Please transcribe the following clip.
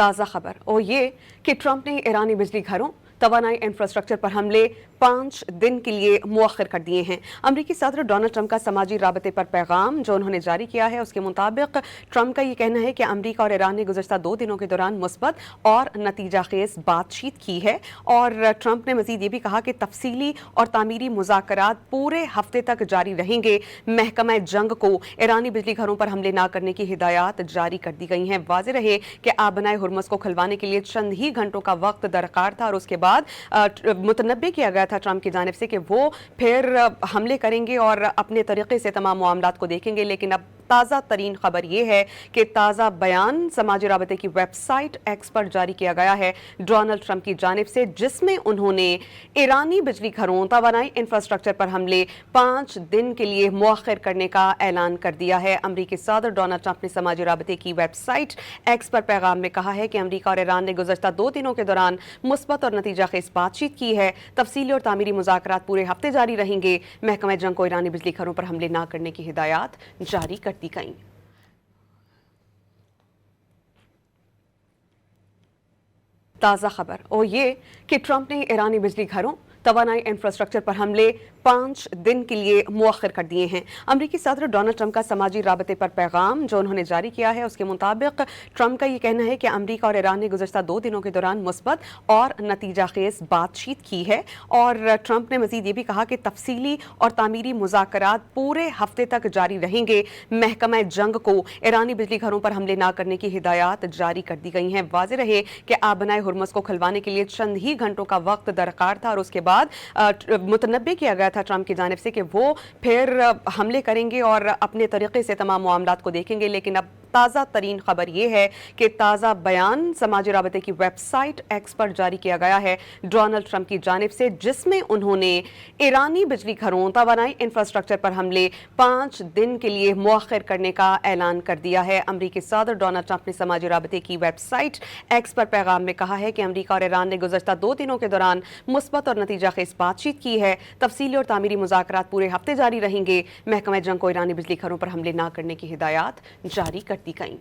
ताज़ा खबर और ये कि ट्रंप ने ईरानी बिजली घरों तवानाई इंफ्रास्ट्रक्चर पर हमले 5 दिन के लिए मुअख्खर कर दिए हैं। अमरीकी सदर डोनाल्ड ट्रंप का समाजी राबते पर पैगाम जो उन्होंने जारी किया है उसके मुताबिक ट्रंप का ये कहना है कि अमरीका और ईरान ने गुज़श्ता 2 दिनों के दौरान मुस्बत और नतीजा खेज बातचीत की है। और ट्रंप ने मजीद ये भी कहा कि तफसीली और तामीरी मुज़ाकरात पूरे हफ्ते तक जारी रहेंगे। महकमा जंग को ईरानी बिजली घरों पर हमले न करने की हिदायत जारी कर दी गई हैं। वाज़ेह रहे कि आबनाए हुर्मुज़ को खुलवाने के लिए चंद ही घंटों का वक्त दरकार था और उसके बाद मुतनब्बे किया गया था ट्रंप की जानिब से कि वो फिर हमले करेंगे और अपने तरीके से तमाम मामलात को देखेंगे। लेकिन अब ताज़ा तरीन खबर यह है कि ताज़ा बयान समाजी राबते की वेबसाइट एक्स पर जारी किया गया है डोनाल्ड ट्रंप की जानिब से, जिसमें उन्होंने ईरानी बिजली घरों तवानाई इंफ्रास्ट्रक्चर पर हमले 5 दिन के लिए मुअख्खर करने का ऐलान कर दिया है। अमरीकी सदर डोनाल्ड ट्रंप ने समाजी राबते की वेबसाइट एक्स पर पैगाम में कहा है कि अमरीका और ईरान ने गुज़श्ता 2 दिनों के दौरान मुस्बत और नतीजा खेज बातचीत की है। तफसीली और तामीरी मुज़ाकरात पूरे हफ्ते जारी रहेंगे। महकमा जंग को ईरानी बिजली घरों पर हमले न करने की हिदायत जारी कर दी गई। ताज़ा खबर और ये कि ट्रंप ने ईरानी बिजली घरों तवानाई इंफ्रास्ट्रक्चर पर हमले 5 दिन के लिए मुअख्खर कर दिए हैं। अमरीकी सदर डोनाल्ड ट्रंप का समाजी राबते पर पैगाम जो उन्होंने जारी किया है उसके मुताबिक ट्रंप का ये कहना है कि अमरीका और ईरान ने गुज़श्ता 2 दिनों के दौरान मुस्बत और नतीजा खेज बातचीत की है। और ट्रंप ने मजीद ये भी कहा कि तफसीली और तामीरी मुज़ाकरात पूरे हफ्ते तक जारी रहेंगे। महकमा जंग को ईरानी बिजली घरों पर हमले न करने की हिदायत जारी कर दी गई हैं। वाज़ेह रहे कि आबनाए हुर्मुज़ को खुलवाने के लिए चंद ही घंटों का वक्त दरकार था और उसके बाद मुतनब्बे किया गया था ट्रंप की जानिब से कि वो फिर हमले करेंगे और अपने तरीके से तमाम मामलात को देखेंगे। लेकिन अब ताज़ा तरीन खबर यह है कि ताज़ा बयान समाजी राबते की वेबसाइट एक्स पर जारी किया गया है डोनाल्ड ट्रंप की जानिब से, जिसमें उन्होंने ईरानी बिजली घरों तवानाई इंफ्रास्ट्रक्चर पर हमले 5 दिन के लिए मुअख्खर करने का ऐलान कर दिया है। अमरीकी सदर डोनाल्ड ट्रंप ने समाजी राबते की वेबसाइट एक्स पर पैगाम में कहा है कि अमरीका और ईरान ने गुज़श्ता 2 दिनों के दौरान मुस्बत और नतीजा खेज बातचीत की है। तफसीली और तामीरी मुज़ाकरात पूरे हफ्ते जारी रहेंगे। महकमा जंग को ईरानी बिजली घरों पर हमले न करने की हिदायत जारी कर दी गई।